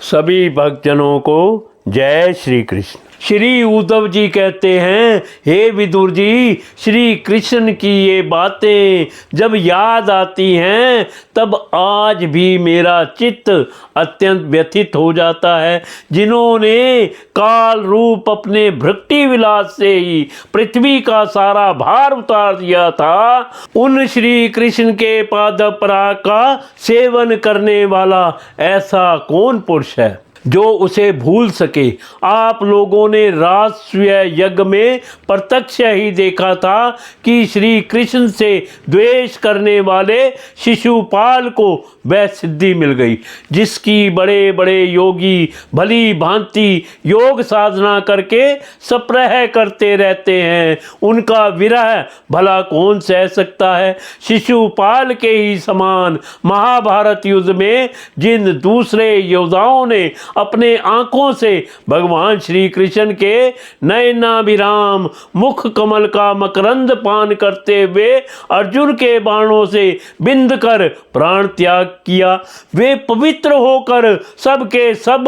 सभी भक्तजनों को जय श्री कृष्ण। श्री उद्धव जी कहते हैं, हे विदुर जी, श्री कृष्ण की ये बातें जब याद आती हैं तब आज भी मेरा चित्त अत्यंत व्यथित हो जाता है। जिन्होंने काल रूप अपने भृक्ति विलास से ही पृथ्वी का सारा भार उतार दिया था, उन श्री कृष्ण के पाद पराग का सेवन करने वाला ऐसा कौन पुरुष है जो उसे भूल सके। आप लोगों ने राजस्व यज्ञ में प्रत्यक्ष ही देखा था कि श्री कृष्ण से द्वेष करने वाले शिशुपाल को वह सिद्धि मिल गई जिसकी बड़े बड़े योगी भली भांति योग साधना करके सप्रह करते रहते हैं। उनका विरह भला कौन सह सकता है। शिशुपाल के ही समान महाभारत युद्ध में जिन दूसरे योद्धाओं ने अपने आंखों से भगवान श्री कृष्ण के नयनाभिराम मुख कमल का मकरंद पान करते हुए अर्जुन के बाणों से बिंद कर प्राण त्याग किया, वे पवित्र होकर सबके सब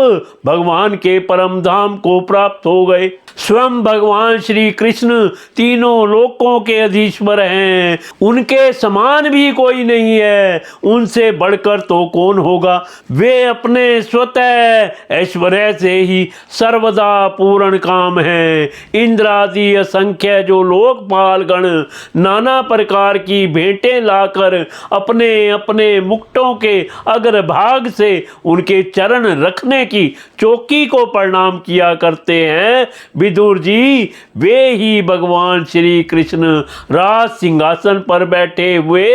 भगवान के परम धाम को प्राप्त हो गए। स्वयं भगवान श्री कृष्ण तीनों लोकों के अधीश्वर हैं, उनके समान भी कोई नहीं है, उनसे बढ़कर तो कौन होगा। वे अपने स्वतः ऐश्वर्य से ही सर्वदा पूर्ण काम हैं। इंद्र आदि असंख्य जो लोकपाल गण नाना प्रकार की भेंटें लाकर अपने अपने मुकुटों के अग्रभाग से उनके चरण रखने की चौकी को प्रणाम किया करते हैं। विदुर जी, वे ही भगवान श्री कृष्ण राज सिंहासन पर बैठे हुए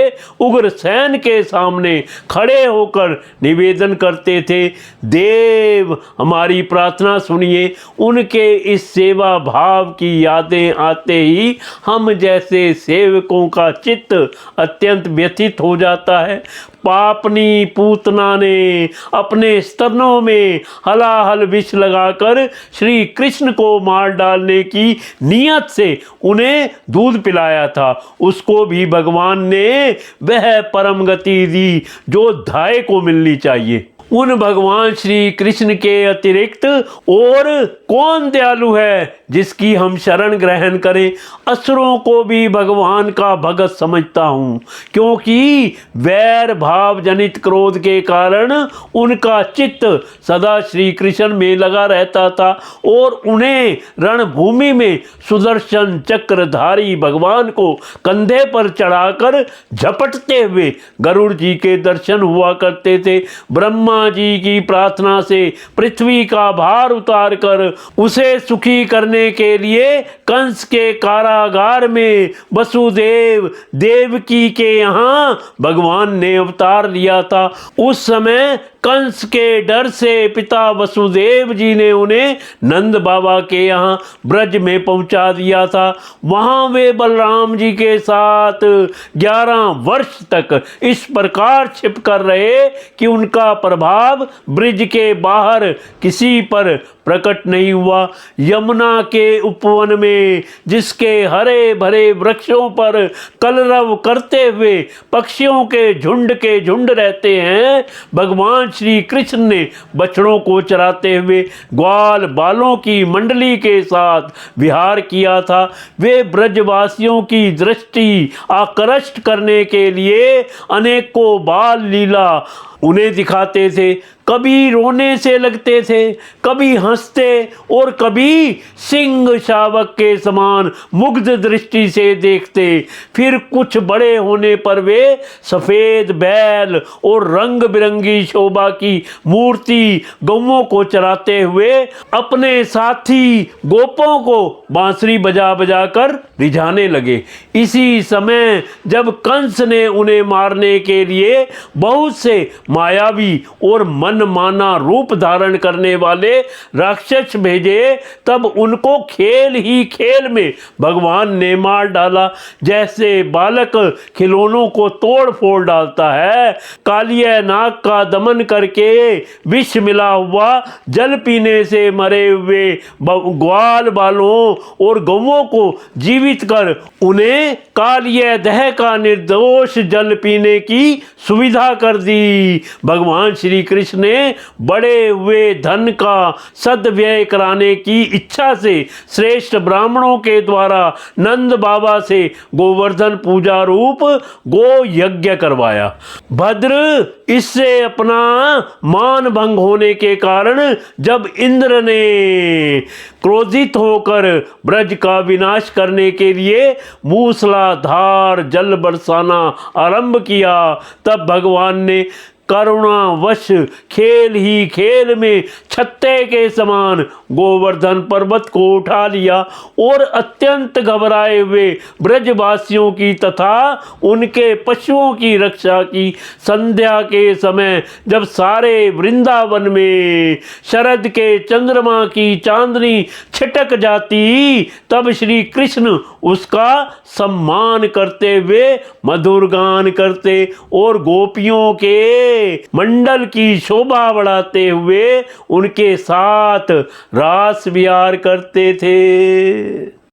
उग्रसेन के सामने खड़े होकर निवेदन करते थे, देव हमारी प्रार्थना सुनिए। उनके इस सेवा भाव की यादें आते ही हम जैसे सेवकों का चित्त अत्यंत व्यथित हो जाता है। पापनी पूतना ने अपने स्तनों में हलाहल विष लगाकर श्री कृष्ण को मार डालने की नियत से उन्हें दूध पिलाया था। उसको भी भगवान ने वह परम गति दी जो धाय को मिलनी चाहिए। उन भगवान श्री कृष्ण के अतिरिक्त और कौन दयालु है जिसकी हम शरण ग्रहण करें। असुरों को भी भगवान का भगत समझता हूँ, क्योंकि वैर भाव जनित क्रोध के कारण उनका चित्त सदा श्री कृष्ण में लगा रहता था और उन्हें रणभूमि में सुदर्शन चक्रधारी भगवान को कंधे पर चढ़ाकर झपटते हुए गरुड़ जी के दर्शन हुआ करते थे। ब्रह्मा जी की प्रार्थना से पृथ्वी का भार उतार कर उसे सुखी करने के लिए कंस के कारागार में वसुदेव देवकी के यहाँ भगवान ने अवतार लिया था। उस समय कंस के डर से पिता वसुदेव जी ने उन्हें नंद बाबा के यहाँ ब्रज में पहुंचा दिया था। वहां वे बलराम जी के साथ 11 वर्ष तक इस प्रकार छिप कर रहे कि उनका प्रभाव ब्रिज के बाहर किसी पर प्रकट नहीं हुआ। यमुना के उपवन में जिसके हरे भरे वृक्षों पर कलरव करते हुए पक्षियों के झुंड रहते हैं, भगवान श्री कृष्ण ने बछड़ों को चराते हुए ग्वाल बालों की मंडली के साथ विहार किया था। वे ब्रजवासियों की दृष्टि आकृष्ट करने के लिए अनेकों बाल लीला उन्हें दिखाते थे। कभी रोने से लगते थे, कभी हंसते और कभी सिंह शावक के समान मुग्ध दृष्टि से देखते। फिर कुछ बड़े होने पर वे सफेद बैल और रंग बिरंगी शोभा की मूर्ति गौओं को चराते हुए अपने साथी गोपों को बांसुरी बजा बजा कर रिझाने लगे। इसी समय जब कंस ने उन्हें मारने के लिए बहुत से मायावी और मनमाना रूप धारण करने वाले राक्षस भेजे, तब उनको खेल ही खेल में भगवान ने मार डाला। जैसे बालक खिलौनों को तोड़ फोड़ डालता है, कालिया नाग का दमन करके विष मिला हुआ जल पीने से मरे हुए ग्वाल बालों और गौओं को जीवित कर उन्हें कालिया दह का निर्दोष जल पीने की सुविधा कर दी। भगवान श्री कृष्ण ने बड़े हुए धन का सद्व्यय कराने की इच्छा से श्रेष्ठ ब्राह्मणों के द्वारा नंद बाबा से गोवर्धन पूजा रूप गो यज्ञ करवाया। भद्र इससे अपना मान भंग होने के कारण जब इंद्र ने क्रोधित होकर ब्रज का विनाश करने के लिए मूसलाधार जल बरसाना आरंभ किया, तब भगवान ने करुणावश खेल ही खेल में छत्ते के समान गोवर्धन पर्वत को उठा लिया और अत्यंत घबराए हुए ब्रजवासियों की तथा उनके पशुओं की रक्षा की। संध्या के समय जब सारे वृंदावन में शरद के चंद्रमा की चांदनी छिटक जाती, तब श्री कृष्ण उसका सम्मान करते हुए मधुर गान करते और गोपियों के मंडल की शोभा बढ़ाते हुए उनके साथ रास विहार करते थे।